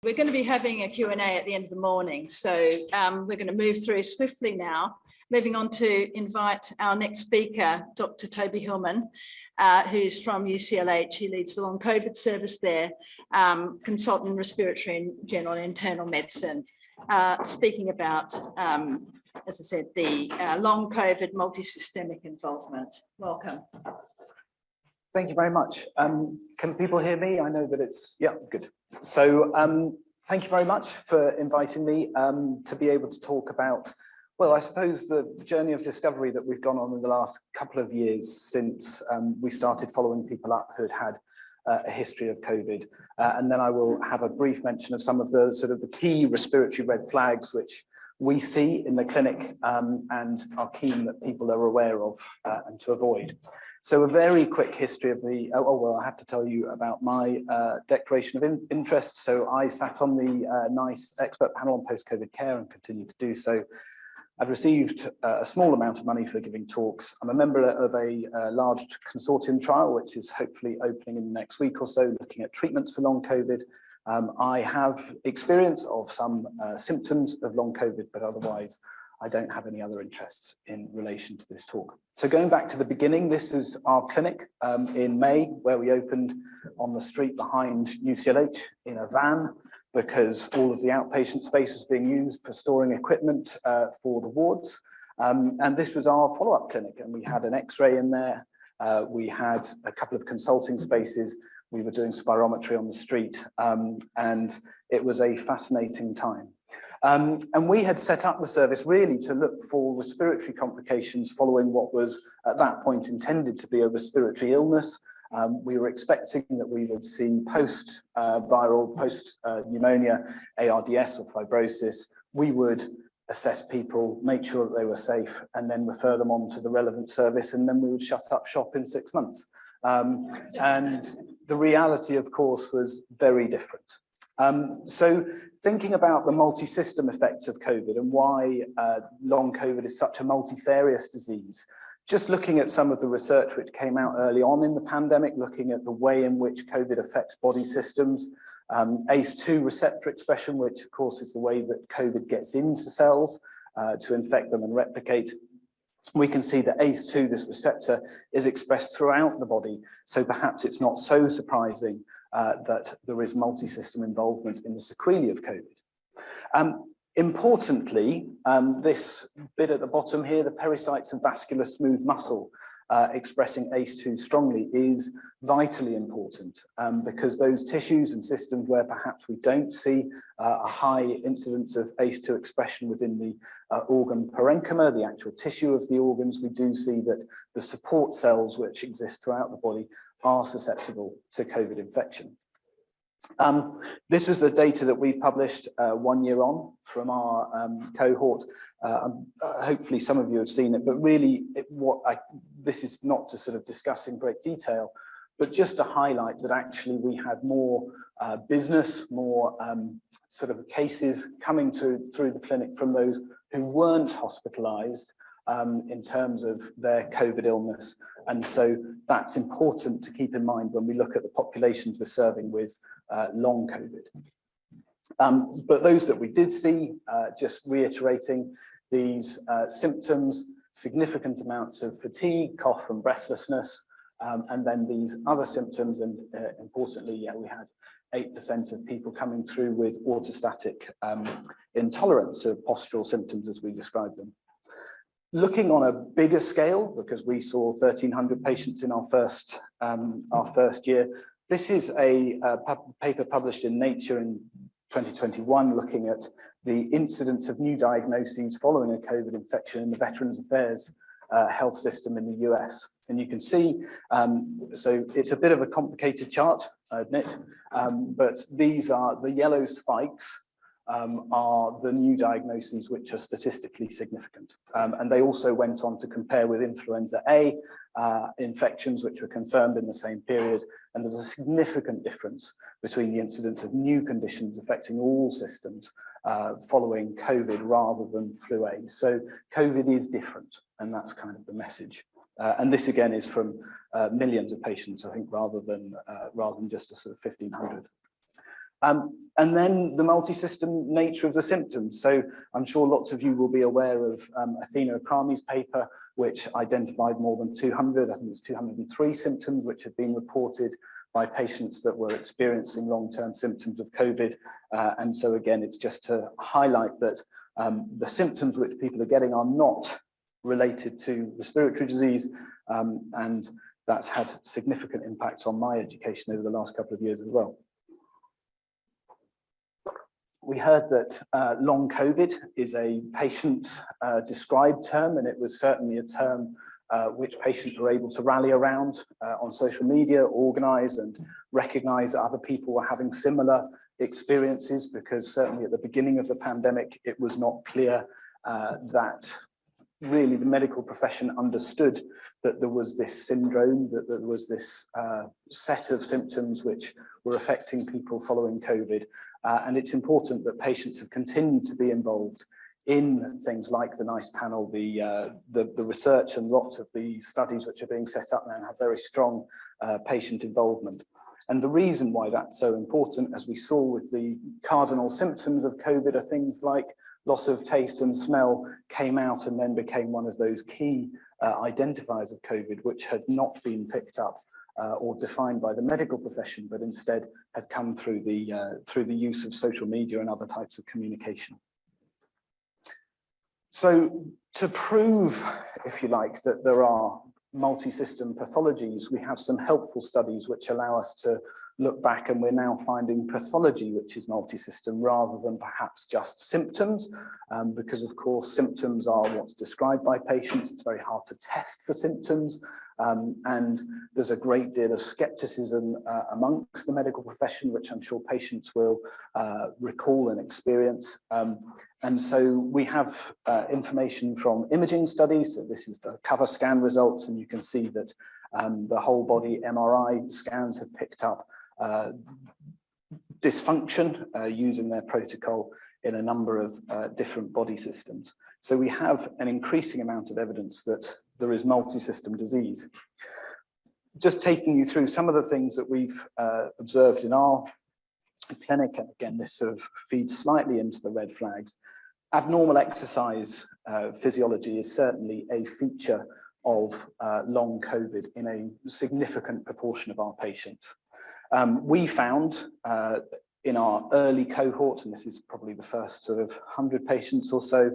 We're going to be having a Q&A at the end of the morning, so we're going to move through swiftly now. Moving on to invite our next speaker, Dr. Toby Hillman, who's from UCLH. He leads the long COVID service there, consultant in respiratory and general and internal medicine, speaking about, as I said, the long COVID multisystemic involvement. Welcome. Thank you very much. Can people hear me? I know that it's, yeah, good. So thank you very much for inviting me to be able to talk about, well, I suppose the journey of discovery that we've gone on in the last couple of years since we started following people up who had had a history of COVID. And then I will have a brief mention of some of the sort of the key respiratory red flags which we see in the clinic and are keen that people are aware of and to avoid. So a very quick history of the, well, I have to tell you about my declaration of interest. So I sat on the NICE expert panel on post-COVID care and continue to do so. I've received a small amount of money for giving talks. I'm a member of a large consortium trial, which is hopefully opening in the next week or so, looking at treatments for long COVID. I have experience of some symptoms of long COVID, but otherwise I don't have any other interests in relation to this talk. So going back to the beginning, this is our clinic in May, where we opened on the street behind UCLH in a van, because all of the outpatient space was being used for storing equipment for the wards. And this was our follow-up clinic, and we had an X-ray in there. We had a couple of consulting spaces. We were doing spirometry on the street, and it was a fascinating time. And we had set up the service really to look for respiratory complications following what was at that point intended to be a respiratory illness. We were expecting that we would see post-viral, post-pneumonia, ARDS or fibrosis. We would assess people, make sure that they were safe, and then refer them on to the relevant service, and then we would shut up shop in 6 months. And the reality, of course, was very different. So thinking about the multi-system effects of COVID and why long COVID is such a multifarious disease, just looking at some of the research which came out early on in the pandemic, looking at the way in which COVID affects body systems, ACE2 receptor expression, which of course is the way that COVID gets into cells to infect them and replicate. We can see that ACE2, this receptor, is expressed throughout the body. So perhaps it's not so surprising that there is multi-system involvement in the sequelae of COVID. Importantly, this bit at the bottom here, the pericytes and vascular smooth muscle expressing ACE2 strongly, is vitally important because those tissues and systems where perhaps we don't see a high incidence of ACE2 expression within the organ parenchyma, the actual tissue of the organs, we do see that the support cells which exist throughout the body are susceptible to COVID infection. This was the data that we published 1 year on from our cohort. Hopefully some of you have seen it, but really this is not to sort of discuss in great detail, but just to highlight that actually we had more business, more sort of cases coming through the clinic from those who weren't hospitalized in terms of their COVID illness. And so that's important to keep in mind when we look at the populations we're serving with long COVID. But those that we did see, just reiterating these symptoms, significant amounts of fatigue, cough and breathlessness, and then these other symptoms, and importantly, yeah, we had 8% of people coming through with orthostatic intolerance of postural symptoms as we described them. Looking on a bigger scale, because we saw 1,300 patients in our first year, this is a paper published in Nature in 2021, looking at the incidence of new diagnoses following a COVID infection in the Veterans Affairs health system in the US. And you can see, so it's a bit of a complicated chart, I admit, but these are the yellow spikes are the new diagnoses which are statistically significant. And they also went on to compare with influenza A infections which were confirmed in the same period. And there's a significant difference between the incidence of new conditions affecting all systems following COVID rather than flu A. So COVID is different, and that's kind of the message. And this again is from millions of patients, I think, rather than just a sort of 1,500. And then the multi-system nature of the symptoms. So I'm sure lots of you will be aware of Athena Akrami's paper, which identified more than 200, I think it was 203 symptoms, which had been reported by patients that were experiencing long-term symptoms of COVID. And so again, it's just to highlight that the symptoms which people are getting are not related to respiratory disease, and that's had significant impacts on my education over the last couple of years as well. We heard that long COVID is a patient described term, and it was certainly a term which patients were able to rally around on social media, organize and recognize that other people were having similar experiences, because certainly at the beginning of the pandemic, it was not clear that really the medical profession understood that there was this syndrome, that there was this set of symptoms which were affecting people following COVID. And it's important that patients have continued to be involved in things like the NICE panel, the research, and lots of the studies which are being set up now have very strong patient involvement. And the reason why that's so important, as we saw with the cardinal symptoms of COVID, are things like loss of taste and smell came out and then became one of those key identifiers of COVID, which had not been picked up or defined by the medical profession, but instead had come through the use of social media and other types of communication. So to prove, if you like, that there are multi-system pathologies, we have some helpful studies which allow us to look back, and we're now finding pathology which is multi-system rather than perhaps just symptoms, because of course symptoms are what's described by patients. It's very hard to test for symptoms, and there's a great deal of skepticism amongst the medical profession, which I'm sure patients will recall and experience. And so we have information from imaging studies. So this is the cover scan results, and you can see that the whole body MRI scans have picked up dysfunction using their protocol in a number of different body systems. So we have an increasing amount of evidence that there is multi-system disease. Just taking you through some of the things that we've observed in our clinic, and again, this sort of feeds slightly into the red flags. Abnormal exercise physiology is certainly a feature of long COVID in a significant proportion of our patients. We found in our early cohort, and this is probably the first sort of 100 patients or so,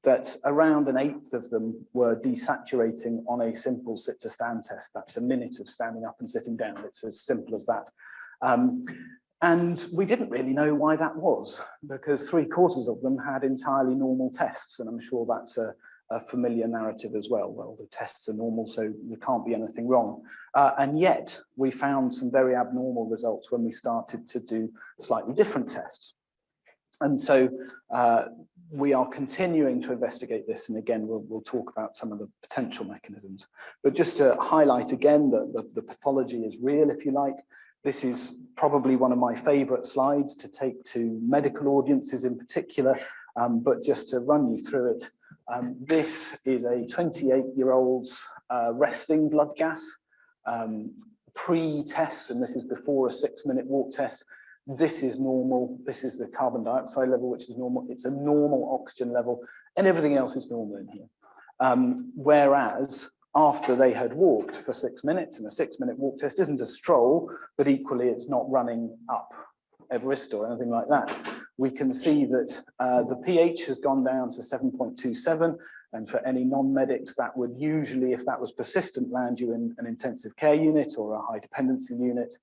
that around 1/8 of them were desaturating on a simple sit to stand test. That's a minute of standing up and sitting down. It's as simple as that. And we didn't really know why that was, because 3/4 of them had entirely normal tests. And I'm sure that's a familiar narrative as well. Well, the tests are normal, so there can't be anything wrong. And yet we found some very abnormal results when we started to do slightly different tests. And so we are continuing to investigate this. And again, we'll talk about some of the potential mechanisms. But just to highlight again that the pathology is real, if you like. This is probably one of my favorite slides to take to medical audiences in particular, but just to run you through it. This is a 28-year-old's resting blood gas pre-test, and this is before a 6-minute walk test. This is normal. This is the carbon dioxide level, which is normal. It's a normal oxygen level, and everything else is normal in here. Whereas after they had walked for 6 minutes, and a 6-minute walk test isn't a stroll, but equally it's not running up Everest or anything like that, we can see that the pH has gone down to 7.27, and for any non-medics, that would usually, if that was persistent, land you in an intensive care unit or a high dependency unit.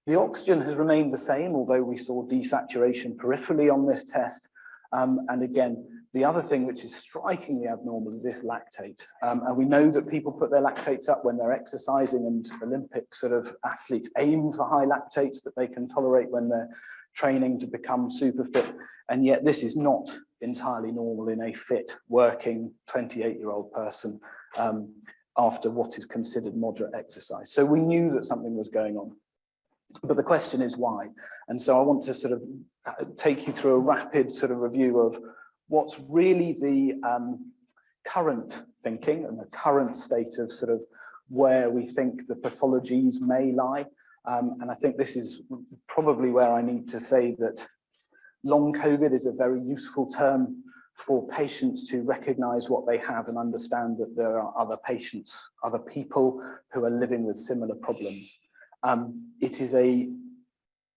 The oxygen has remained the same, although we saw desaturation peripherally on this test. And again, the other thing which is strikingly abnormal is this lactate. And we know that people put their lactates up when they're exercising, and Olympic sort of athletes aim for high lactates that they can tolerate when they're training to become super fit. And yet this is not entirely normal in a fit, working 28-year-old person after what is considered moderate exercise. So we knew that something was going on. But the question is why? And so I want to sort of take you through a rapid sort of review of what's really the current thinking and the current state of sort of where we think the pathologies may lie. And I think this is probably where I need to say that long COVID is a very useful term for patients to recognize what they have and understand that there are other patients, other people who are living with similar problems. It is a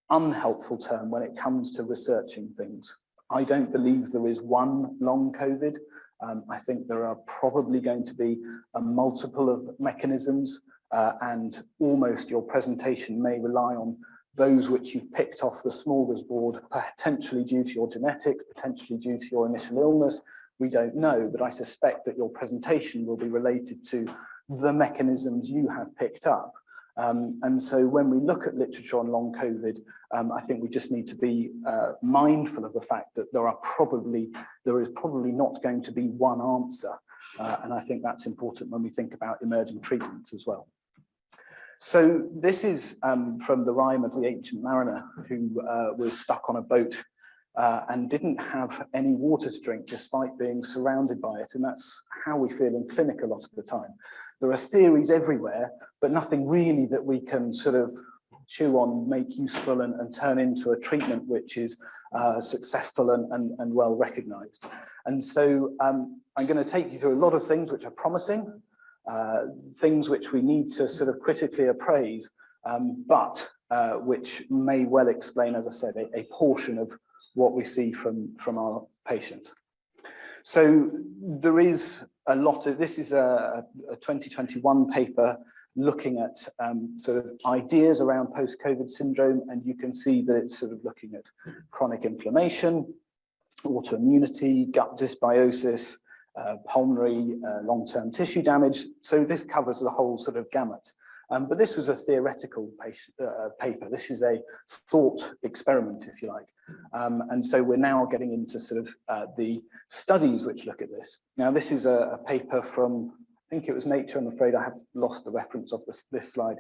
unhelpful term when it comes to researching things. I don't believe there is one long COVID. I think there are probably going to be a multiple of mechanisms, and almost your presentation may rely on those which you've picked off the smorgasbord, potentially due to your genetics, potentially due to your initial illness. We don't know, but I suspect that your presentation will be related to the mechanisms you have picked up. And so when we look at literature on long COVID, I think we just need to be mindful of the fact that there is probably not going to be one answer. And I think that's important when we think about emerging treatments as well. So this is from the rhyme of the ancient mariner who was stuck on a boat and didn't have any water to drink despite being surrounded by it. And that's how we feel in clinic a lot of the time. There are theories everywhere, but nothing really that we can sort of chew on, make useful and turn into a treatment which is successful and well recognized. And so I'm going to take you through a lot of things which are promising, things which we need to sort of critically appraise, but which may well explain, as I said, a portion of what we see from our patients. So there is a lot of, this is a 2021 paper looking at sort of ideas around post-COVID syndrome, and you can see that it's sort of looking at chronic inflammation, autoimmunity, gut dysbiosis, pulmonary long-term tissue damage. So this covers the whole sort of gamut. But this was a theoretical paper. This is a thought experiment, if you like. And so we're now getting into sort of the studies which look at this. Now, this is a paper from, I think it was Nature, I'm afraid I have lost the reference of this slide,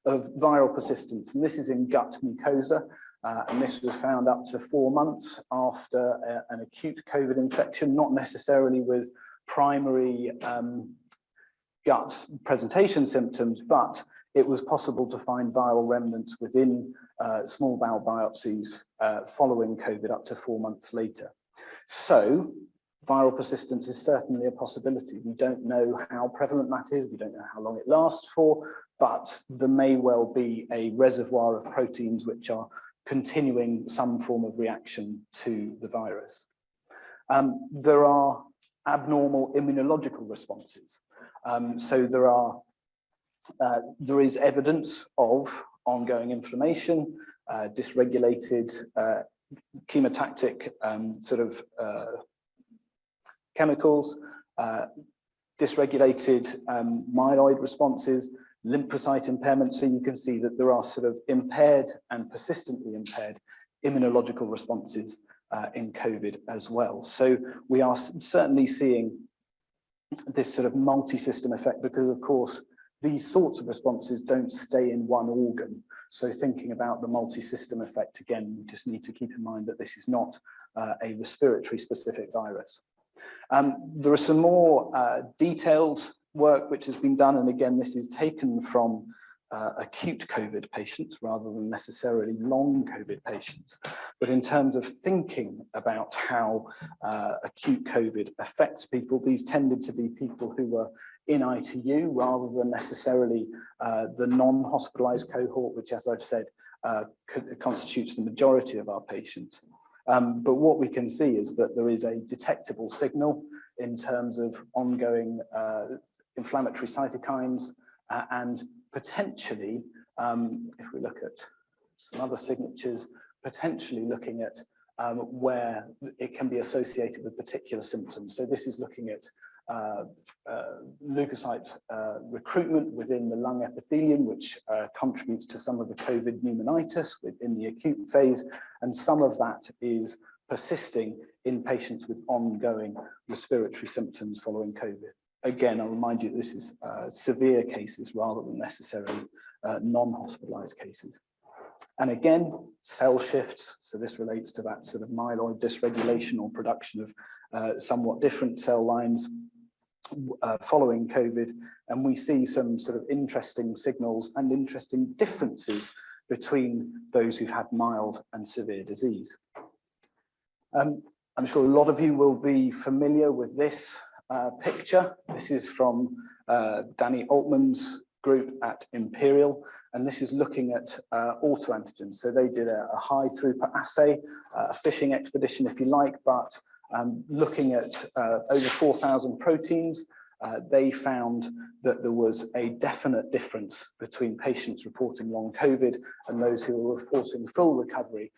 of viral persistence. And this is in gut mucosa. And this was found up to 4 months after an acute COVID infection, not necessarily with primary gut presentation symptoms, but it was possible to find viral remnants within small bowel biopsies following COVID up to 4 months later. So viral persistence is certainly a possibility. We don't know how prevalent that is. We don't know how long it lasts for, but there may well be a reservoir of proteins which are continuing some form of reaction to the virus. There are abnormal immunological responses. So there is evidence of ongoing inflammation, dysregulated chemotactic sort of chemicals, dysregulated myeloid responses, lymphocyte impairment. So you can see that there are sort of impaired and persistently impaired immunological responses in COVID as well. So we are certainly seeing this sort of multi-system effect because, of course, these sorts of responses don't stay in one organ. So thinking about the multi-system effect, again, we just need to keep in mind that this is not a respiratory specific virus. There are some more detailed work which has been done, and again, this is taken from acute COVID patients rather than necessarily long COVID patients. But in terms of thinking about how acute COVID affects people, these tended to be people who were in ITU rather than necessarily the non-hospitalized cohort, which, as I've said, constitutes the majority of our patients. But what we can see is that there is a detectable signal in terms of ongoing inflammatory cytokines and potentially, if we look at some other signatures, potentially looking at where it can be associated with particular symptoms. So this is looking at leukocyte recruitment within the lung epithelium, which contributes to some of the COVID pneumonitis in the acute phase, and some of that is persisting in patients with ongoing respiratory symptoms following COVID. Again, I'll remind you, this is severe cases rather than necessarily non-hospitalized cases. And again, cell shifts, so this relates to that sort of myeloid dysregulation or production of somewhat different cell lines following COVID, and we see some sort of interesting signals and interesting differences between those who've had mild and severe disease. I'm sure a lot of you will be familiar with this picture. This is from Danny Altman's group at Imperial, and this is looking at autoantigens. So they did a high throughput assay, a fishing expedition if you like, but looking at over 4,000 proteins, they found that there was a definite difference between patients reporting long COVID and those who were reporting full recovery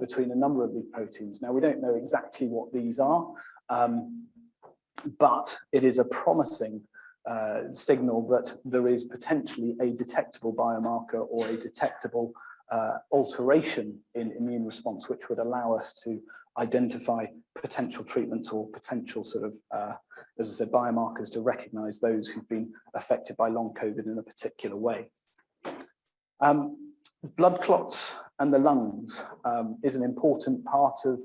between a number of these proteins. Now, we don't know exactly what these are, but it is a promising signal that there is potentially a detectable biomarker or a detectable alteration in immune response, which would allow us to identify potential treatments or potential sort of, as I said, biomarkers to recognize those who've been affected by long COVID in a particular way. Blood clots and the lungs is an important part of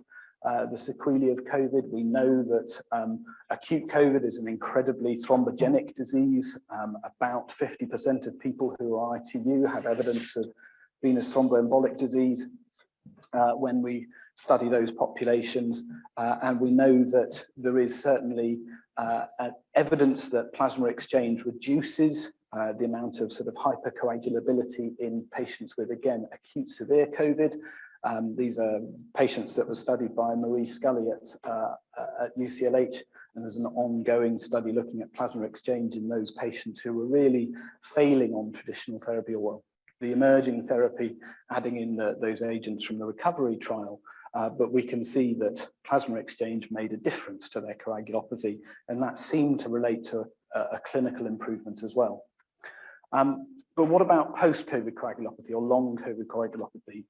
the sequelae of COVID. We know that acute COVID is an incredibly thrombogenic disease. About 50% of people who are ITU have evidence of venous thromboembolic disease when we study those populations. And we know that there is certainly evidence that plasma exchange reduces the amount of sort of hypercoagulability in patients with, again, acute severe COVID. These are patients that were studied by Marie Scully at UCLH, and there's an ongoing study looking at plasma exchange in those patients who were really failing on traditional therapy, or the emerging therapy, adding in those agents from the recovery trial. But we can see that plasma exchange made a difference to their coagulopathy, and that seemed to relate to a clinical improvement as well. But what about post-COVID coagulopathy or long COVID coagulopathy?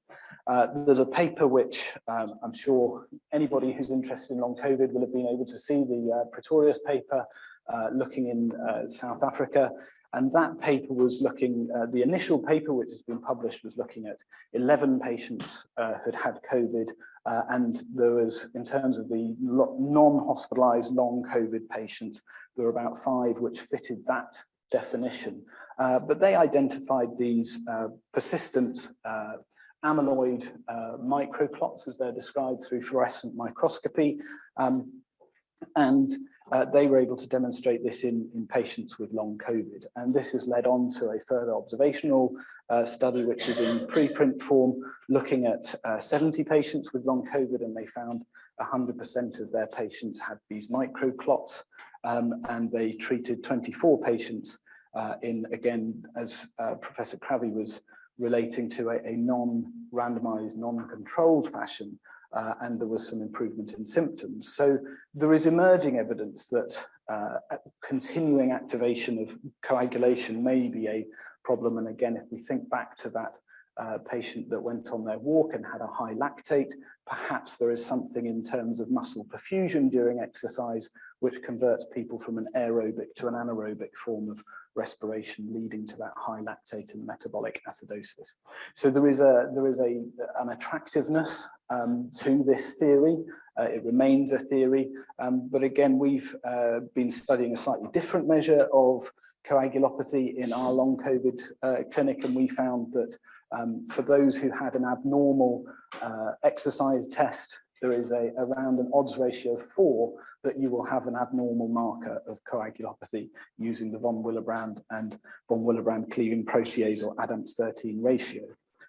There's a paper which I'm sure anybody who's interested in long COVID will have been able to see, the Pretorius paper looking in South Africa. And that paper was looking, the initial paper which has been published was looking at 11 patients who'd had COVID. And there was, in terms of the non-hospitalized long COVID patients, there were about 5 which fitted that definition. But they identified these persistent amyloid microclots, as they're described through fluorescent microscopy. And they were able to demonstrate this in patients with long COVID. And this has led on to a further observational study, which is in preprint form, looking at 70 patients with long COVID, and they found 100% of their patients had these microclots, and they treated 24 patients in, again, as Professor Cravey was relating to, a non-randomized, non-controlled fashion, and there was some improvement in symptoms. So there is emerging evidence that continuing activation of coagulation may be a problem. And again, if we think back to that patient that went on their walk and had a high lactate, perhaps there is something in terms of muscle perfusion during exercise which converts people from an aerobic to an anaerobic form of respiration, leading to that high lactate and metabolic acidosis. So there is an attractiveness to this theory. It remains a theory, but again, we've been studying a slightly different measure of coagulopathy in our long COVID clinic, and we found that for those who had an abnormal exercise test, there is around an odds ratio of 4 that you will have an abnormal marker of coagulopathy using the von Willebrand and von Willebrand cleaving protease or ADAMTS13 ratio.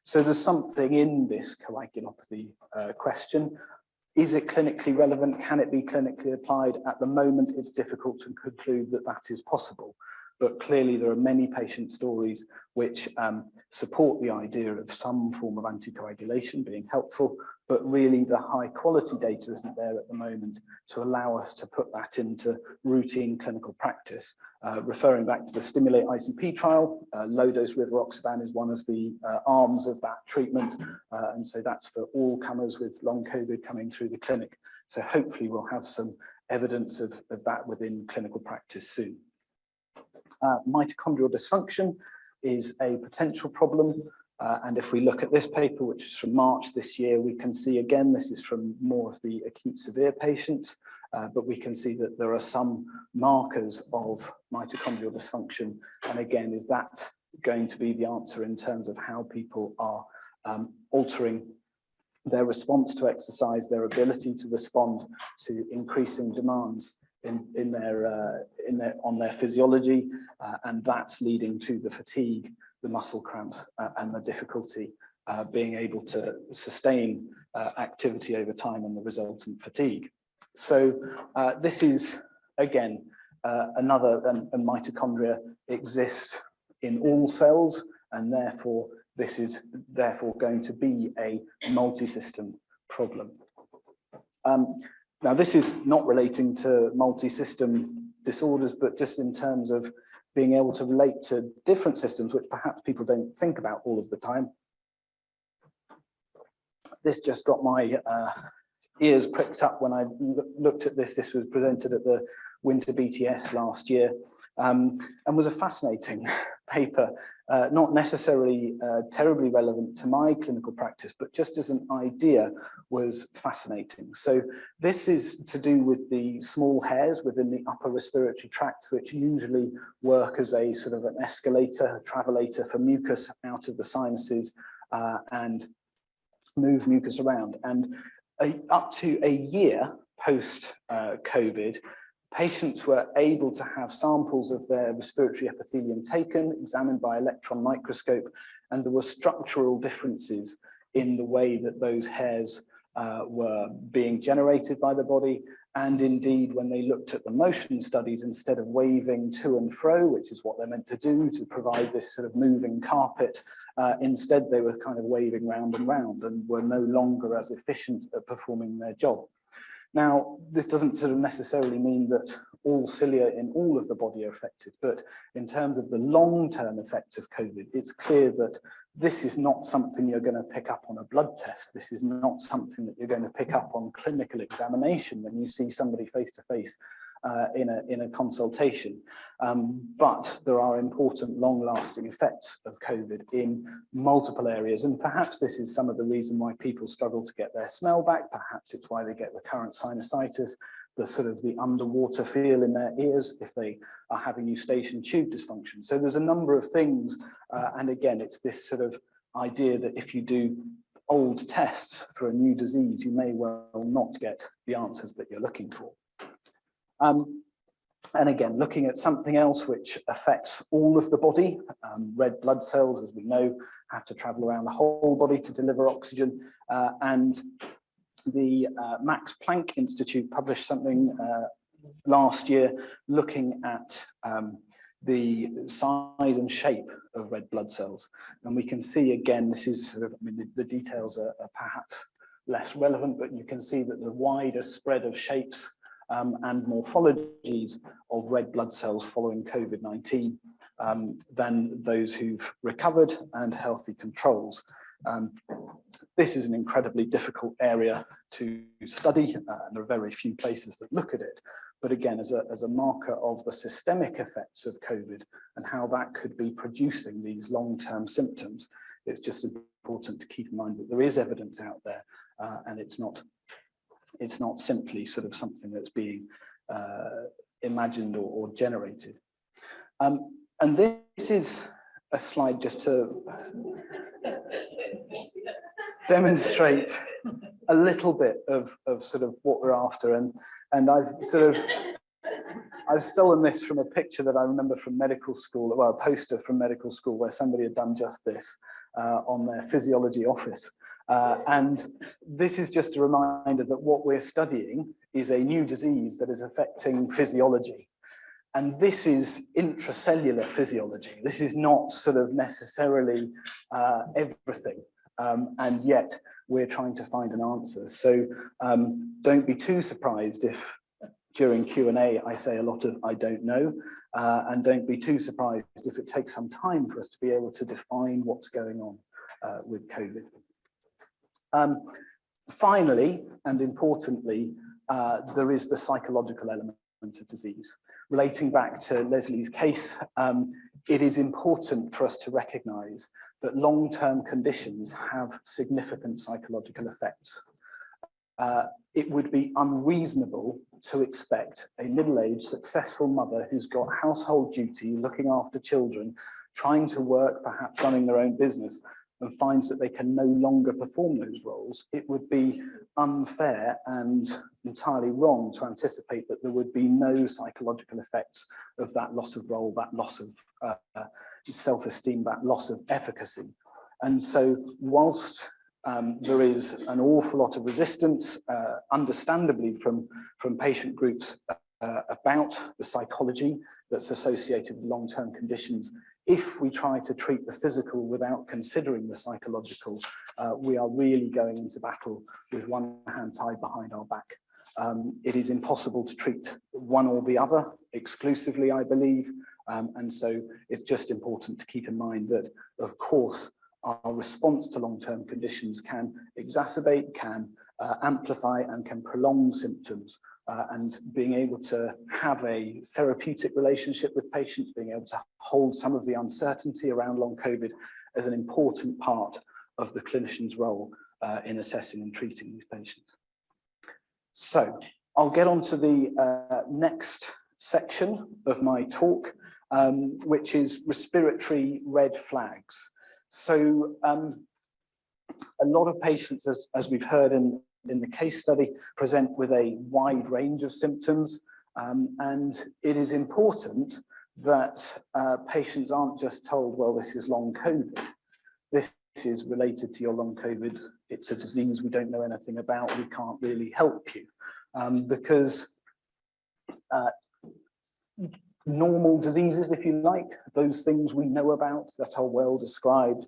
So there's something in this coagulopathy question. Is it clinically relevant? Can it be clinically applied? At the moment, it's difficult to conclude that that is possible. But clearly there are many patient stories which support the idea of some form of anticoagulation being helpful, but really the high quality data isn't there at the moment to allow us to put that into routine clinical practice. Referring back to the Stimulate ICP trial, low-dose rivaroxaban is one of the arms of that treatment. And so that's for all comers with long COVID coming through the clinic. So hopefully we'll have some evidence of that within clinical practice soon. Mitochondrial dysfunction is a potential problem. And if we look at this paper, which is from March this year, we can see, again, this is from more of the acute severe patients, but we can see that there are some markers of mitochondrial dysfunction. And again, is that going to be the answer in terms of how people are altering their response to exercise, their ability to respond to increasing demands on their physiology, and that's leading to the fatigue, the muscle cramps, and the difficulty being able to sustain activity over time and the resultant fatigue. So this is, again, another, and mitochondria exist in all cells, and therefore this is going to be a multi-system problem. Now, this is not relating to multi-system disorders, but just in terms of being able to relate to different systems, which perhaps people don't think about all of the time. This just got my ears pricked up when I looked at this. This was presented at the Winter BTS last year, and was a fascinating paper, not necessarily terribly relevant to my clinical practice, but just as an idea was fascinating. So this is to do with the small hairs within the upper respiratory tract, which usually work as a sort of an escalator, a travelator for mucus out of the sinuses and move mucus around. And up to a year post COVID, patients were able to have samples of their respiratory epithelium taken, examined by electron microscope, and there were structural differences in the way that those hairs were being generated by the body. And indeed, when they looked at the motion studies, instead of waving to and fro, which is what they're meant to do to provide this sort of moving carpet, instead they were kind of waving round and round and were no longer as efficient at performing their job. Now, this doesn't sort of necessarily mean that all cilia in all of the body are affected, but in terms of the long-term effects of COVID, it's clear that this is not something you're going to pick up on a blood test. This is not something that you're going to pick up on clinical examination when you see somebody face-to-face in a consultation. But there are important long-lasting effects of COVID in multiple areas, and perhaps this is some of the reason why people struggle to get their smell back. Perhaps it's why they get recurrent sinusitis, the sort of the underwater feel in their ears if they are having eustachian tube dysfunction. So there's a number of things, and again, it's this sort of idea that if you do old tests for a new disease, you may well not get the answers that you're looking for. And again, looking at something else which affects all of the body, red blood cells, as we know, have to travel around the whole body to deliver oxygen. And the Max Planck Institute published something last year looking at the size and shape of red blood cells. And we can see, again, this is sort of, I mean, the details are perhaps less relevant, but you can see that the wider spread of shapes and morphologies of red blood cells following COVID-19 than those who've recovered and healthy controls. This is an incredibly difficult area to study, and there are very few places that look at it. But again, as a marker of the systemic effects of COVID and how that could be producing these long-term symptoms, it's just important to keep in mind that there is evidence out there, and it's not simply sort of something that's being imagined or generated. And this is a slide just to demonstrate a little bit of sort of what we're after. And I've stolen this from a picture that I remember from medical school, well, a poster from medical school where somebody had done just this on their physiology office. And this is just a reminder that what we're studying is a new disease that is affecting physiology. And this is intracellular physiology. This is not sort of necessarily everything. And yet we're trying to find an answer. So don't be too surprised if during Q&A I say a lot of I don't know. And don't be too surprised if it takes some time for us to be able to define what's going on with COVID. Finally, and importantly, there is the psychological element of disease. Relating back to Leslie's case, it is important for us to recognize that long-term conditions have significant psychological effects. It would be unreasonable to expect a middle-aged, successful mother who's got household duty, looking after children, trying to work, perhaps running their own business, and finds that they can no longer perform those roles, it would be unfair and entirely wrong to anticipate that there would be no psychological effects of that loss of role, that loss of self-esteem, that loss of efficacy. And so whilst there is an awful lot of resistance, understandably from patient groups about the psychology that's associated with long-term conditions, if we try to treat the physical without considering the psychological, we are really going into battle with one hand tied behind our back. It is impossible to treat one or the other exclusively, I believe. And so it's just important to keep in mind that, of course, our response to long-term conditions can exacerbate, can amplify, and can prolong symptoms. And being able to have a therapeutic relationship with patients, being able to hold some of the uncertainty around long COVID as an important part of the clinician's role in assessing and treating these patients. So I'll get on to the next section of my talk, which is respiratory red flags. So a lot of patients, as we've heard in the case study, present with a wide range of symptoms, and it is important that patients aren't just told, well, this is long COVID. This is related to your long COVID. It's a disease we don't know anything about. We can't really help you, because normal diseases, if you like, those things we know about that are well described,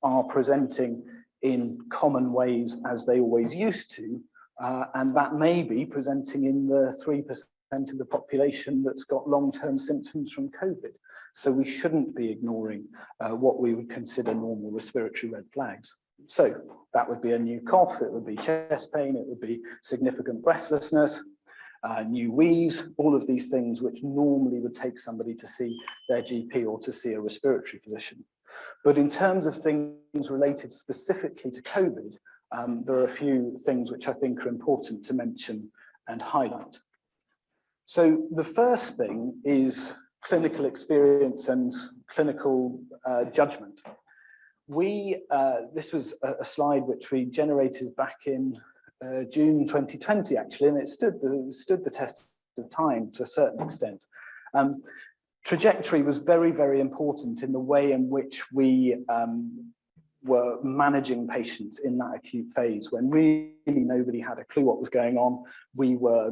are presenting in common ways as they always used to, and that may be presenting in the 3% of the population that's got long-term symptoms from COVID. So we shouldn't be ignoring what we would consider normal respiratory red flags. So that would be a new cough, it would be chest pain, it would be significant breathlessness, new wheeze, all of these things which normally would take somebody to see their GP or to see a respiratory physician. But in terms of things related specifically to COVID, there are a few things which I think are important to mention and highlight. So the first thing is clinical experience and clinical judgment. This was a slide which we generated back in June 2020, actually, and it stood the test of time to a certain extent. Trajectory was very, very important in the way in which we were managing patients in that acute phase when really nobody had a clue what was going on. We were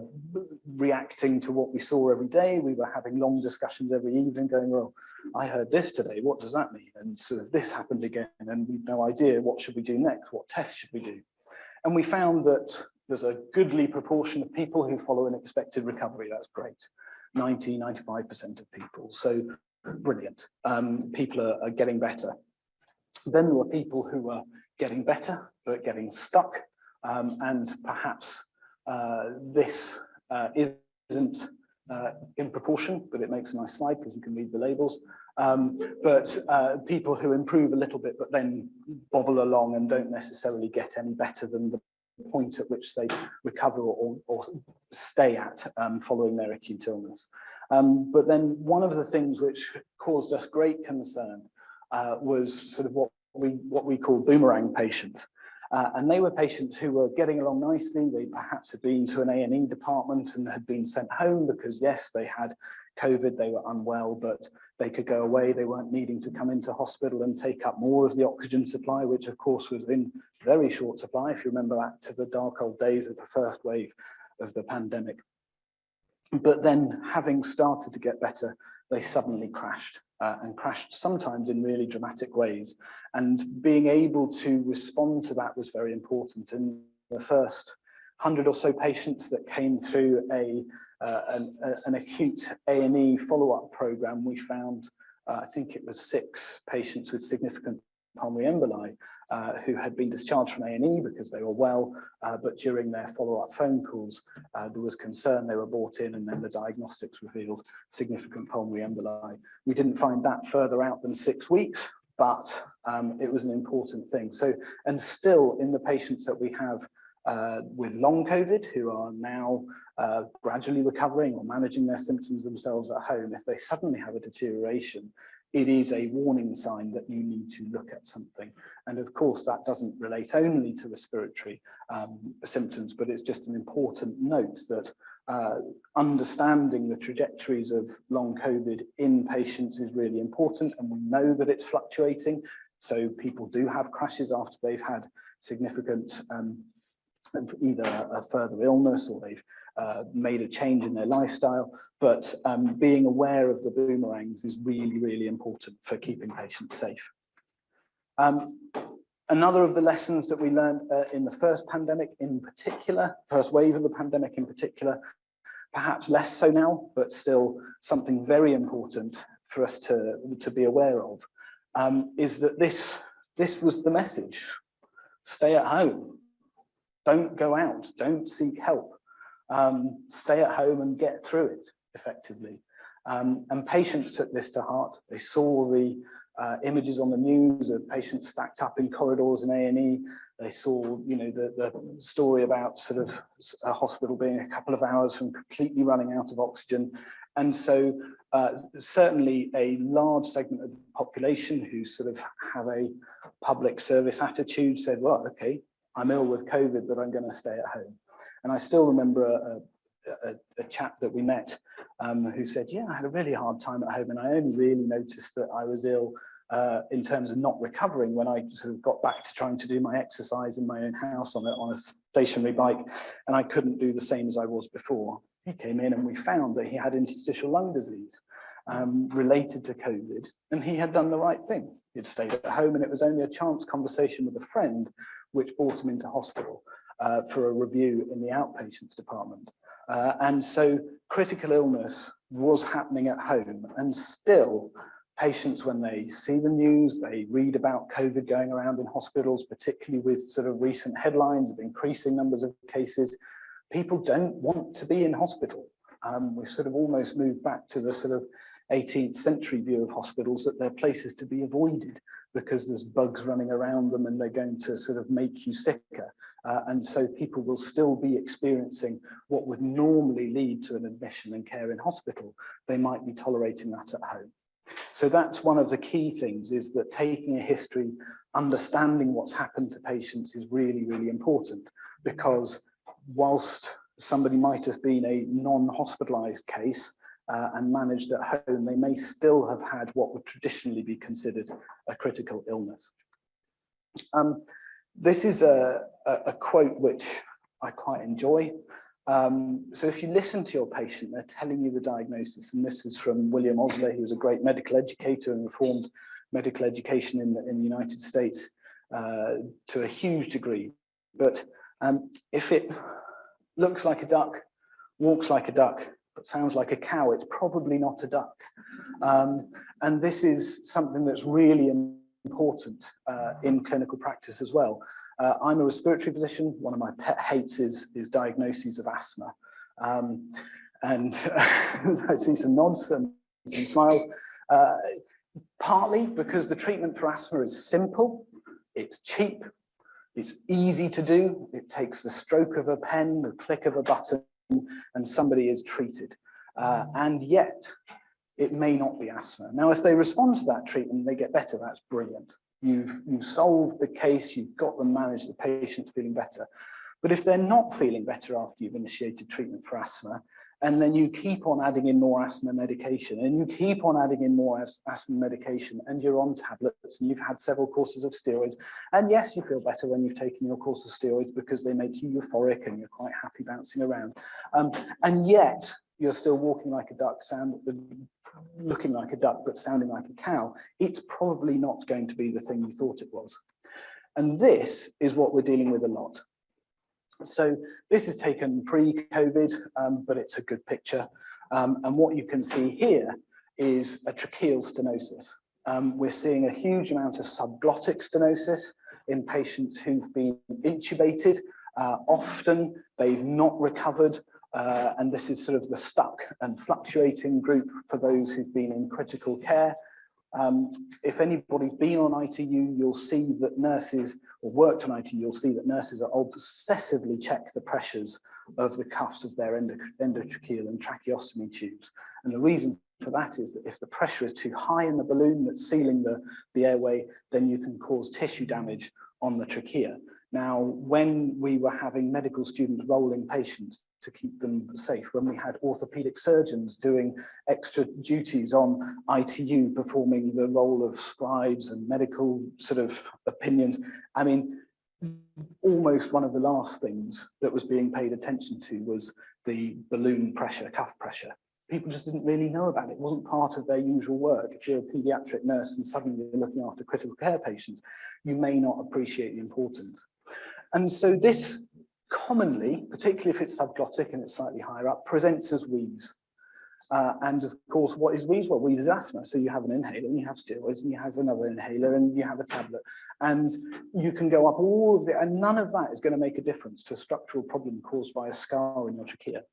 reacting to what we saw every day. We were having long discussions every evening going, well, I heard this today, what does that mean? And sort of this happened again, and we've no idea, what should we do next? What tests should we do? And we found that there's a goodly proportion of people who follow an expected recovery. That's great. 90, 95% of people. So brilliant. People are getting better. Then there were people who were getting better, but getting stuck. And perhaps this isn't in proportion, but it makes a nice slide because you can read the labels. But people who improve a little bit, but then bobble along and don't necessarily get any better than the point at which they recover or stay at following their acute illness. But then one of the things which caused us great concern was sort of what we call boomerang patients. And they were patients who were getting along nicely. They perhaps had been to an A&E department and had been sent home because, yes, they had COVID, they were unwell, but they could go away. They weren't needing to come into hospital and take up more of the oxygen supply, which of course was in very short supply, if you remember back to the dark old days of the first wave of the pandemic. But then having started to get better, they suddenly crashed. And crashed sometimes in really dramatic ways. And being able to respond to that was very important. In the first 100 or so patients that came through an acute A&E follow-up program, we found, I think it was 6 patients with significant pulmonary emboli who had been discharged from A&E because they were well, but during their follow-up phone calls, there was concern. They were brought in and then the diagnostics revealed significant pulmonary emboli. We didn't find that further out than 6 weeks, but it was an important thing. So, and still in the patients that we have with long COVID who are now gradually recovering or managing their symptoms themselves at home, if they suddenly have a deterioration, it is a warning sign that you need to look at something. And of course, that doesn't relate only to respiratory symptoms, but it's just an important note that understanding the trajectories of long COVID in patients is really important, and we know that it's fluctuating. So people do have crashes after they've had significant either a further illness or they've made a change in their lifestyle, but being aware of the boomerangs is really, really important for keeping patients safe. Another of the lessons that we learned in the first pandemic in particular, first wave of the pandemic in particular, perhaps less so now, but still something very important for us to be aware of, is that this was the message. Stay at home. Don't go out, don't seek help. Stay at home and get through it effectively. And patients took this to heart. They saw the images on the news of patients stacked up in corridors in A&E. They saw, you know, the story about sort of a hospital being a couple of hours from completely running out of oxygen. And so certainly a large segment of the population who sort of have a public service attitude said, well, okay, I'm ill with COVID, but I'm going to stay at home. And I still remember a chap that we met who said, yeah, I had a really hard time at home, and I only really noticed that I was ill in terms of not recovering when I sort of got back to trying to do my exercise in my own house on a stationary bike, and I couldn't do the same as I was before. He came in and we found that he had interstitial lung disease related to COVID, and he had done the right thing. He'd stayed at home, and it was only a chance conversation with a friend which brought him into hospital for a review in the outpatients department. And so critical illness was happening at home, and still patients, when they see the news, they read about COVID going around in hospitals, particularly with sort of recent headlines of increasing numbers of cases, people don't want to be in hospital. We've sort of almost moved back to the sort of 18th century view of hospitals, that they're places to be avoided because there's bugs running around them and they're going to sort of make you sicker. And so people will still be experiencing what would normally lead to an admission and care in hospital. They might be tolerating that at home. So that's one of the key things, is that taking a history, understanding what's happened to patients is really, really important, because whilst somebody might have been a non-hospitalized case and managed at home, they may still have had what would traditionally be considered a critical illness. This is a quote which I quite enjoy. So if you listen to your patient, they're telling you the diagnosis, and this is from William Osler, who was a great medical educator and reformed medical education in the United States to a huge degree. But if it looks like a duck, walks like a duck, but sounds like a cow, it's probably not a duck. And this is something that's really important in clinical practice as well. I'm a respiratory physician. One of my pet hates is diagnoses of asthma. And I see some nods and some smiles, partly because the treatment for asthma is simple, it's cheap, it's easy to do. It takes the stroke of a pen, the click of a button, and somebody is treated. And yet, it may not be asthma. Now, if they respond to that treatment and they get better, that's brilliant. You've solved the case, you've got them managed, the patient's feeling better. But if they're not feeling better after you've initiated treatment for asthma, and then you keep on adding in more asthma medication, and you keep on adding in more asthma medication, and you're on tablets, and you've had several courses of steroids, and yes, you feel better when you've taken your course of steroids because they make you euphoric and you're quite happy bouncing around. And yet, you're still walking like a duck, looking like a duck, but sounding like a cow. It's probably not going to be the thing you thought it was. And this is what we're dealing with a lot. So this is taken pre-COVID, but it's a good picture. And what you can see here is a tracheal stenosis. We're seeing a huge amount of subglottic stenosis in patients who've been intubated. Often they've not recovered. And this is sort of the stuck and fluctuating group for those who've been in critical care. If anybody's been on ITU, you'll see that nurses, or worked on ITU, you'll see that nurses are obsessively check the pressures of the cuffs of their endotracheal and tracheostomy tubes. And the reason for that is that if the pressure is too high in the balloon that's sealing the airway, then you can cause tissue damage on the trachea. Now, when we were having medical students rolling patients to keep them safe, when we had orthopedic surgeons doing extra duties on ITU, performing the role of scribes and medical sort of opinions, I mean, almost one of the last things that was being paid attention to was the balloon pressure, cuff pressure. People just didn't really know about it. It wasn't part of their usual work. If you're a pediatric nurse and suddenly you're looking after critical care patients, you may not appreciate the importance. And so this commonly, particularly if it's subglottic and it's slightly higher up, presents as wheeze. And of course, what is wheeze? Well, wheeze is asthma. So you have an inhaler and you have steroids and you have another inhaler and you have a tablet. And you can go up all of it, and none of that is going to make a difference to a structural problem caused by a scar in your trachea.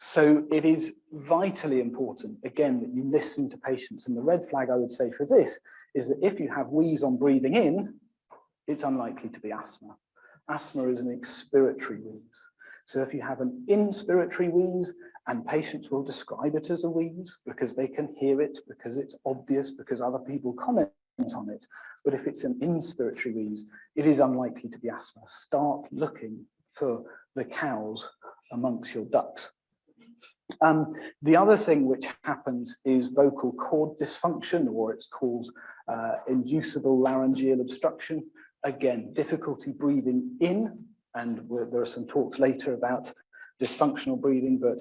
So it is vitally important, again, that you listen to patients. And the red flag I would say for this is that if you have wheeze on breathing in, it's unlikely to be asthma. Asthma is an expiratory wheeze. So if you have an inspiratory wheeze, and patients will describe it as a wheeze because they can hear it, because it's obvious, because other people comment on it. But if it's an inspiratory wheeze, it is unlikely to be asthma. Start looking for the cows amongst your ducks. The other thing which happens is vocal cord dysfunction, or it's called inducible laryngeal obstruction. Again, difficulty breathing in, and there are some talks later about dysfunctional breathing, but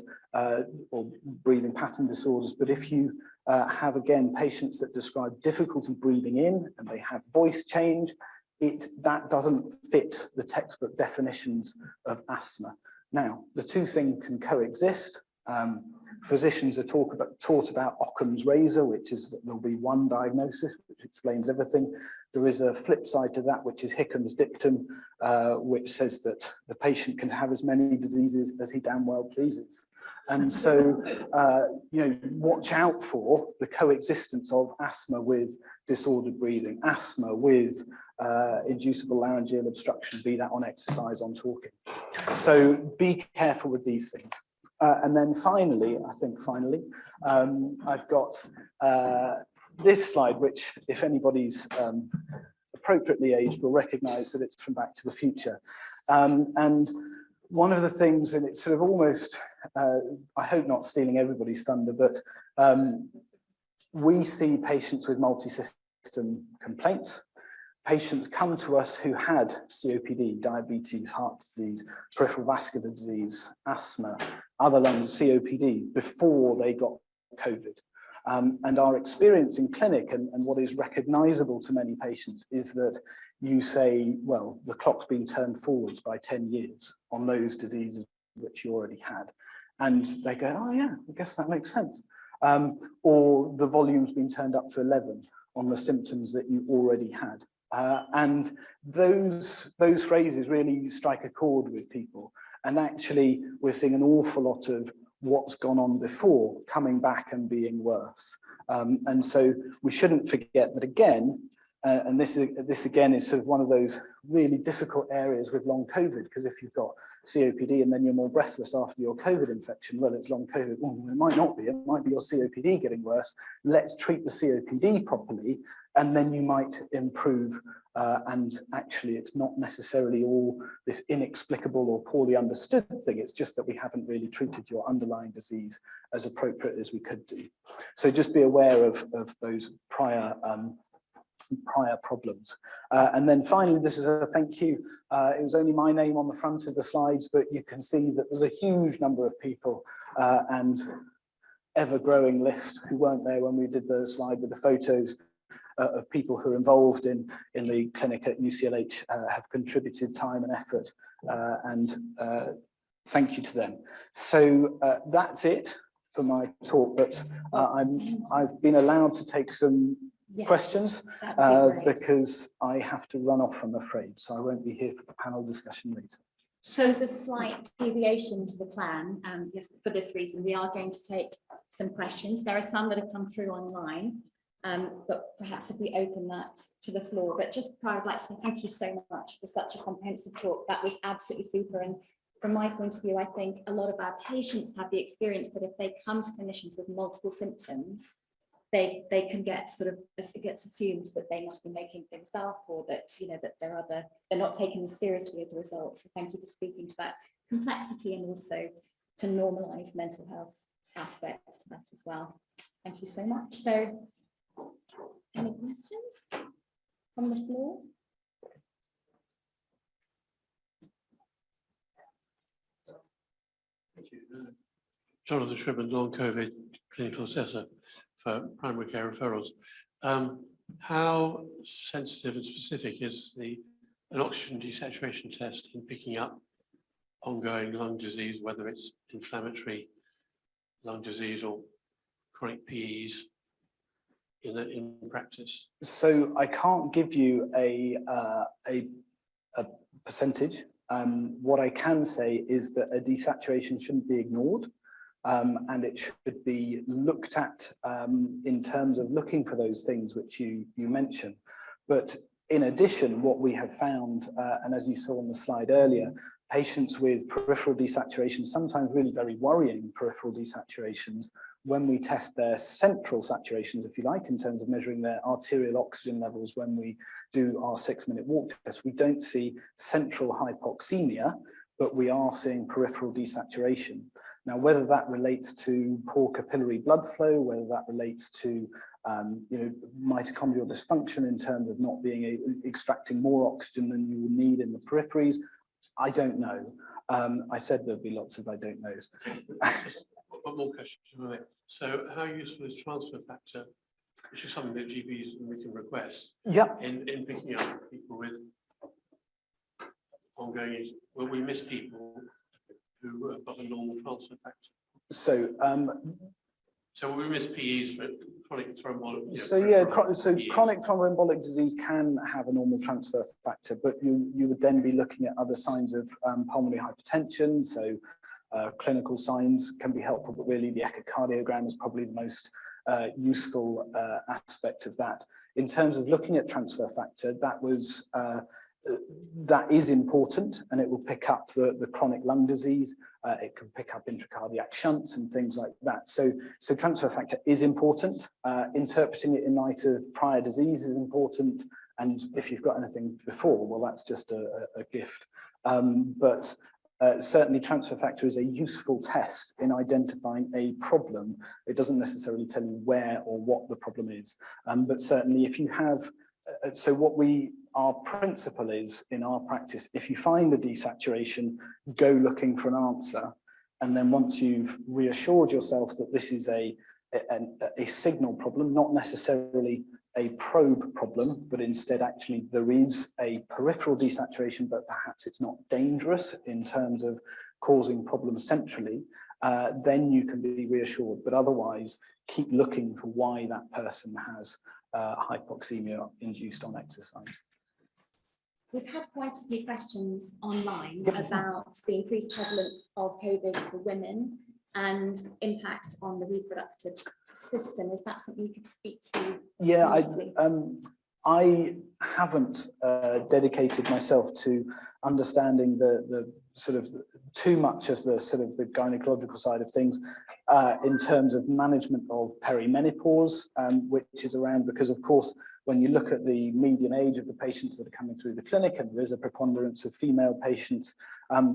or breathing pattern disorders. But if you have, again, patients that describe difficulty breathing in and they have voice change, that doesn't fit the textbook definitions of asthma. Now, the two things can coexist. Physicians are taught about Occam's razor, which is that there'll be one diagnosis, which explains everything. There is a flip side to that, which is Hickham's dictum, which says that the patient can have as many diseases as he damn well pleases. And so, watch out for the coexistence of asthma with disordered breathing, asthma with inducible laryngeal obstruction, be that on exercise, on talking. So be careful with these things. And then finally, I've got this slide, which if anybody's appropriately aged will recognize that it's from Back to the Future. And one of the things, and it's sort of almost, I hope not stealing everybody's thunder, but we see patients with multi-system complaints. Patients come to us who had COPD, diabetes, heart disease, peripheral vascular disease, asthma, other lung COPD before they got COVID. And our experience in clinic and what is recognizable to many patients is that you say, well, the clock's been turned forwards by 10 years on those diseases which you already had. And they go, oh yeah, I guess that makes sense. Or the volume's been turned up to 11 on the symptoms that you already had. And those phrases really strike a chord with people. And actually, we're seeing an awful lot of what's gone on before coming back and being worse. And so we shouldn't forget that again, and this again is sort of one of those really difficult areas with long COVID, because if you've got COPD and then you're more breathless after your COVID infection, well, it's long COVID. Well, it might not be. It might be your COPD getting worse. Let's treat the COPD properly, and then you might improve. And actually, it's not necessarily all this inexplicable or poorly understood thing. It's just that we haven't really treated your underlying disease as appropriate as we could do. So just be aware of those prior problems. And then finally, this is a thank you. It was only my name on the front of the slides, but you can see that there's a huge number of people and ever-growing list who weren't there when we did the slide with the photos of people who are involved in the clinic at UCLH, have contributed time and effort, and thank you to them. So that's it for my talk, but I've been allowed to take some questions because I have to run off, I'm afraid, so I won't be here for the panel discussion later. So as a slight deviation to the plan, yes, for this reason, we are going to take some questions. There are some that have come through online, but perhaps if we open that to the floor. But just prior, I'd like to say thank you so much for such a comprehensive talk. That was absolutely super, and from my point of view, I think a lot of our patients have the experience that if they come to clinicians with multiple symptoms, they can get sort of, it gets assumed that they must be making things up, or that, you know, that they're not taken as seriously as a result. So thank you for speaking to that complexity, and also to normalize mental health aspects to that as well. Thank you so much. So any questions from the floor? Thank you. Jonathan Shribman, long-COVID clinical assessor for primary care referrals. How sensitive and specific is an oxygen desaturation test in picking up ongoing lung disease, whether it's inflammatory lung disease or chronic PEs in practice? So I can't give you a percentage. What I can say is that a desaturation shouldn't be ignored, and it should be looked at in terms of looking for those things which you mentioned. But in addition, what we have found, and as you saw on the slide earlier, patients with peripheral desaturation, sometimes really very worrying peripheral desaturations, when we test their central saturations, if you like, in terms of measuring their arterial oxygen levels, when we do our 6-minute walk test, we don't see central hypoxemia, but we are seeing peripheral desaturation. Now, whether that relates to poor capillary blood flow, whether that relates to mitochondrial dysfunction in terms of not being extracting more oxygen than you would need in the peripheries, I don't know. I said there'd be lots of I don't knows. One more question. So how useful is transfer factor, which is something that GPs we can request, in picking up people with ongoing issues? Will we miss people who have got a normal transfer factor? So will we miss PEs for chronic thromboembolic? Chronic thromboembolic disease can have a normal transfer factor, but you would then be looking at other signs of pulmonary hypertension. So clinical signs can be helpful, but really the echocardiogram is probably the most useful aspect of that. In terms of looking at transfer factor, that is important, and it will pick up the chronic lung disease. It can pick up intracardiac shunts and things like that. So transfer factor is important. Interpreting it in light of prior disease is important. And if you've got anything before, well, that's just a gift. But certainly transfer factor is a useful test in identifying a problem. It doesn't necessarily tell you where or what the problem is. But certainly if you have, our principle is in our practice, if you find a desaturation, go looking for an answer. And then once you've reassured yourself that this is a signal problem, not necessarily a probe problem, but instead actually there is a peripheral desaturation, but perhaps it's not dangerous in terms of causing problems centrally, then you can be reassured. But otherwise, keep looking for why that person has hypoxemia induced on exercise. We've had quite a few questions online about the increased prevalence of COVID for women and impact on the reproductive system. Is that something you could speak to? Yeah, I haven't dedicated myself to understanding the sort of too much of the sort of the gynecological side of things in terms of management of perimenopause, which is around because, of course, when you look at the median age of the patients that are coming through the clinic, and there is a preponderance of female patients,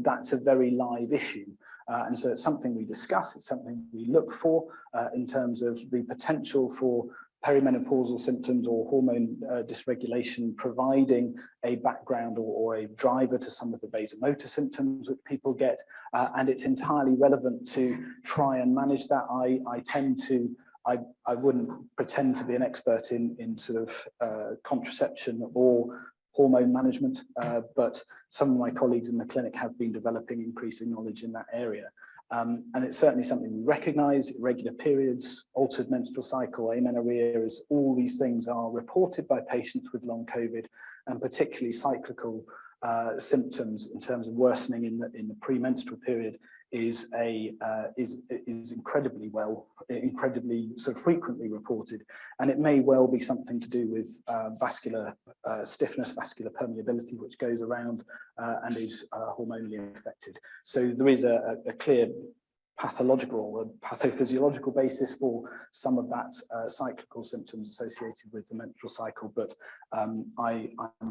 that's a very live issue. And so it's something we discuss, it's something we look for in terms of the potential for perimenopausal symptoms or hormone dysregulation providing a background or a driver to some of the vasomotor symptoms which people get, and it's entirely relevant to try and manage that. I wouldn't pretend to be an expert in sort of contraception or hormone management, but some of my colleagues in the clinic have been developing increasing knowledge in that area. And it's certainly something we recognise. Irregular periods, altered menstrual cycle, amenorrhea, all these things are reported by patients with long COVID, and particularly cyclical symptoms in terms of worsening in the premenstrual period is incredibly sort of frequently reported, and it may well be something to do with vascular stiffness, vascular permeability, which goes around and is hormonally affected. So there is a clear pathological or pathophysiological basis for some of that cyclical symptoms associated with the menstrual cycle, but I'm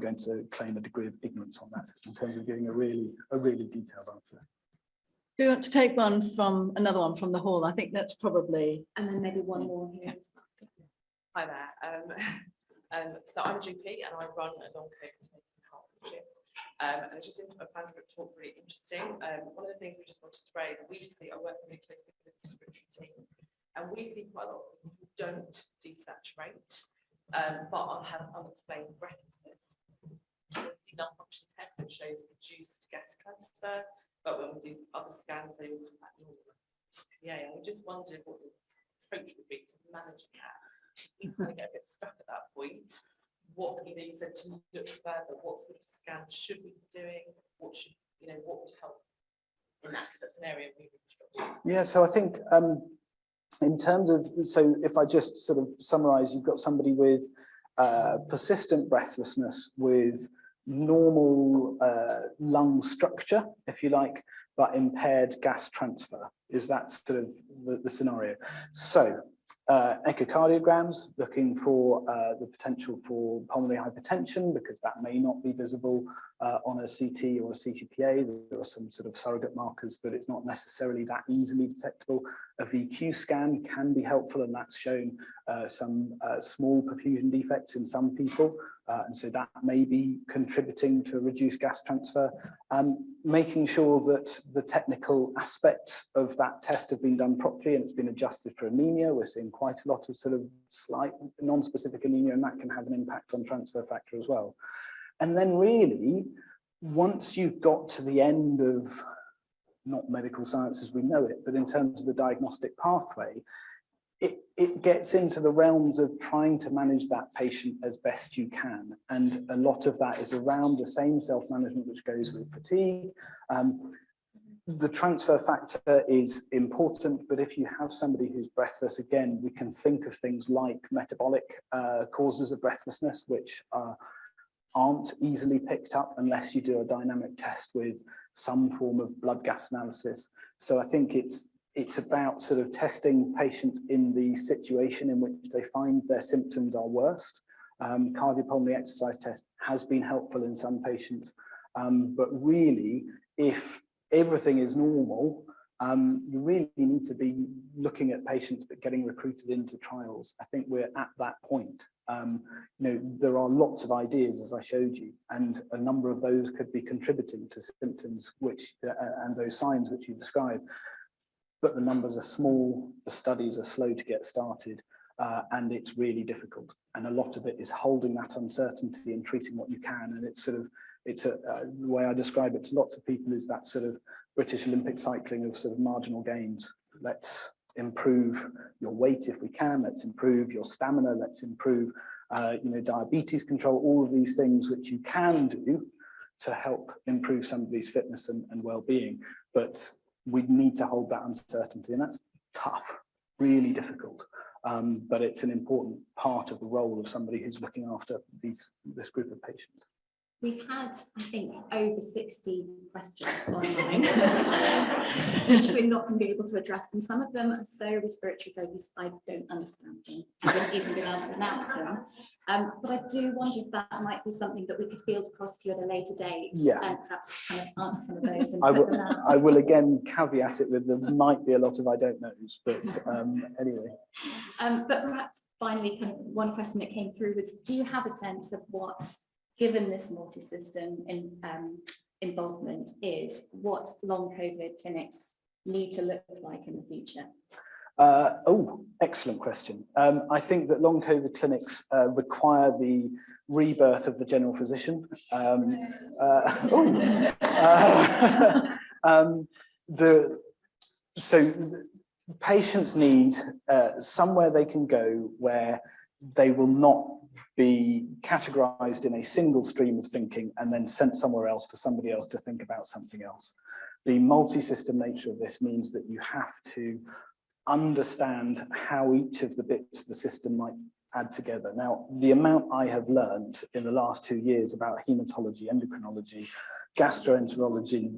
going to claim a degree of ignorance on that in terms of giving a really detailed answer. Do you want to take another one from the hall? I think that's probably. And then maybe one more here. Hi there. So I'm a GP and I run a long COVID partnership. And it's just I found your talk really interesting. One of the things we just wanted to raise, I work really closely with the respiratory team, and we see quite a lot of people who don't desaturate, but have unexplained breathlessness. We see non-function tests that shows reduced gas transfer, but when we do other scans, they all come back normal. Yeah, I just wondered what the approach would be to managing that. We kind of get a bit stuck at that point. What you said to look further, what sort of scans should we be doing? What would help in that? Because that's an area we really struggle with. Yeah, so I think in terms of, so if I just sort of summarize, you've got somebody with persistent breathlessness with normal lung structure, if you like, but impaired gas transfer. Is that sort of the scenario? So echocardiograms, looking for the potential for pulmonary hypertension, because that may not be visible on a CT or a CTPA. There are some sort of surrogate markers, but it's not necessarily that easily detectable. A VQ scan can be helpful, and that's shown some small perfusion defects in some people, and so that may be contributing to reduced gas transfer. Making sure that the technical aspects of that test have been done properly and it's been adjusted for anemia. We're seeing quite a lot of sort of slight non-specific anemia, and that can have an impact on transfer factor as well. And then really, once you've got to the end of, not medical science as we know it, but in terms of the diagnostic pathway, it gets into the realms of trying to manage that patient as best you can. And a lot of that is around the same self-management which goes with fatigue. The transfer factor is important, but if you have somebody who's breathless, again, we can think of things like metabolic causes of breathlessness, which aren't easily picked up unless you do a dynamic test with some form of blood gas analysis. So I think it's about sort of testing patients in the situation in which they find their symptoms are worst. Cardiopulmonary exercise test has been helpful in some patients, but really, if everything is normal, you really need to be looking at patients but getting recruited into trials. I think we're at that point. There are lots of ideas, as I showed you, and a number of those could be contributing to symptoms which and those signs which you described. But the numbers are small, the studies are slow to get started, and it's really difficult. And a lot of it is holding that uncertainty and treating what you can. And it's sort of, the way I describe it to lots of people is that sort of British Olympic cycling of sort of marginal gains. Let's improve your weight if we can, let's improve your stamina, let's improve diabetes control, all of these things which you can do to help improve somebody's fitness and well-being. But we need to hold that uncertainty, and that's tough, really difficult. But it's an important part of the role of somebody who's looking after this group of patients. We've had, I think, over 60 questions online, which we're not going to be able to address. And some of them are so respiratory focused, I don't understand them. I wouldn't even be able to pronounce them. But I do wonder if that might be something that we could field across to you at a later date, and perhaps kind of answer some of those. And I will again caveat it with there might be a lot of I don't knows, but anyway. But perhaps finally, kind of one question that came through was, do you have a sense of what, given this multi-system involvement, is what long COVID clinics need to look like in the future? Excellent question. I think that long COVID clinics require the rebirth of the general physician. So patients need somewhere they can go where they will not be categorized in a single stream of thinking and then sent somewhere else for somebody else to think about something else. The multi-system nature of this means that you have to understand how each of the bits of the system might add together. Now, the amount I have learned in the last 2 years about hematology, endocrinology, gastroenterology,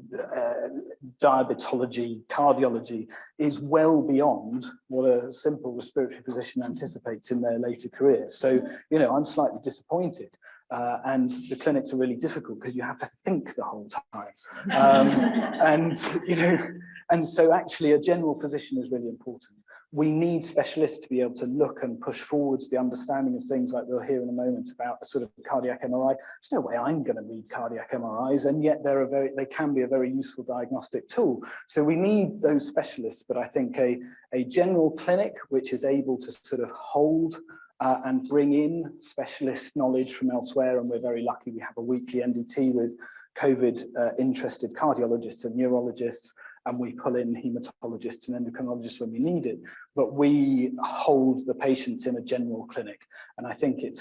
diabetology, cardiology is well beyond what a simple respiratory physician anticipates in their later career. So, you know, I'm slightly disappointed. And the clinics are really difficult because you have to think the whole time. And, you know, and so actually a general physician is really important. We need specialists to be able to look and push forwards the understanding of things like we'll hear in a moment about a sort of cardiac MRI. There's no way I'm going to read cardiac MRIs, and yet they can be a very useful diagnostic tool. So we need those specialists, but I think a general clinic which is able to sort of hold and bring in specialist knowledge from elsewhere, and we're very lucky we have a weekly NDT with COVID interested cardiologists and neurologists, and we pull in hematologists and endocrinologists when we need it, but we hold the patients in a general clinic. And I think it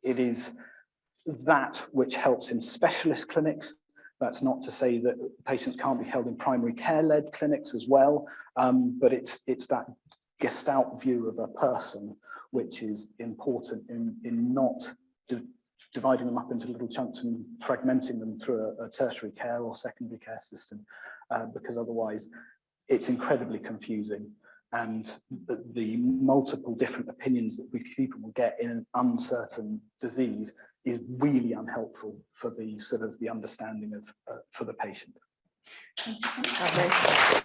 is that which helps in specialist clinics. That's not to say that patients can't be held in primary care-led clinics as well, but it's that Gestalt view of a person which is important in not dividing them up into little chunks and fragmenting them through a tertiary care or secondary care system, because otherwise it's incredibly confusing, and the multiple different opinions that people will get in an uncertain disease is really unhelpful for the sort of the understanding of for the patient. Thank you so much.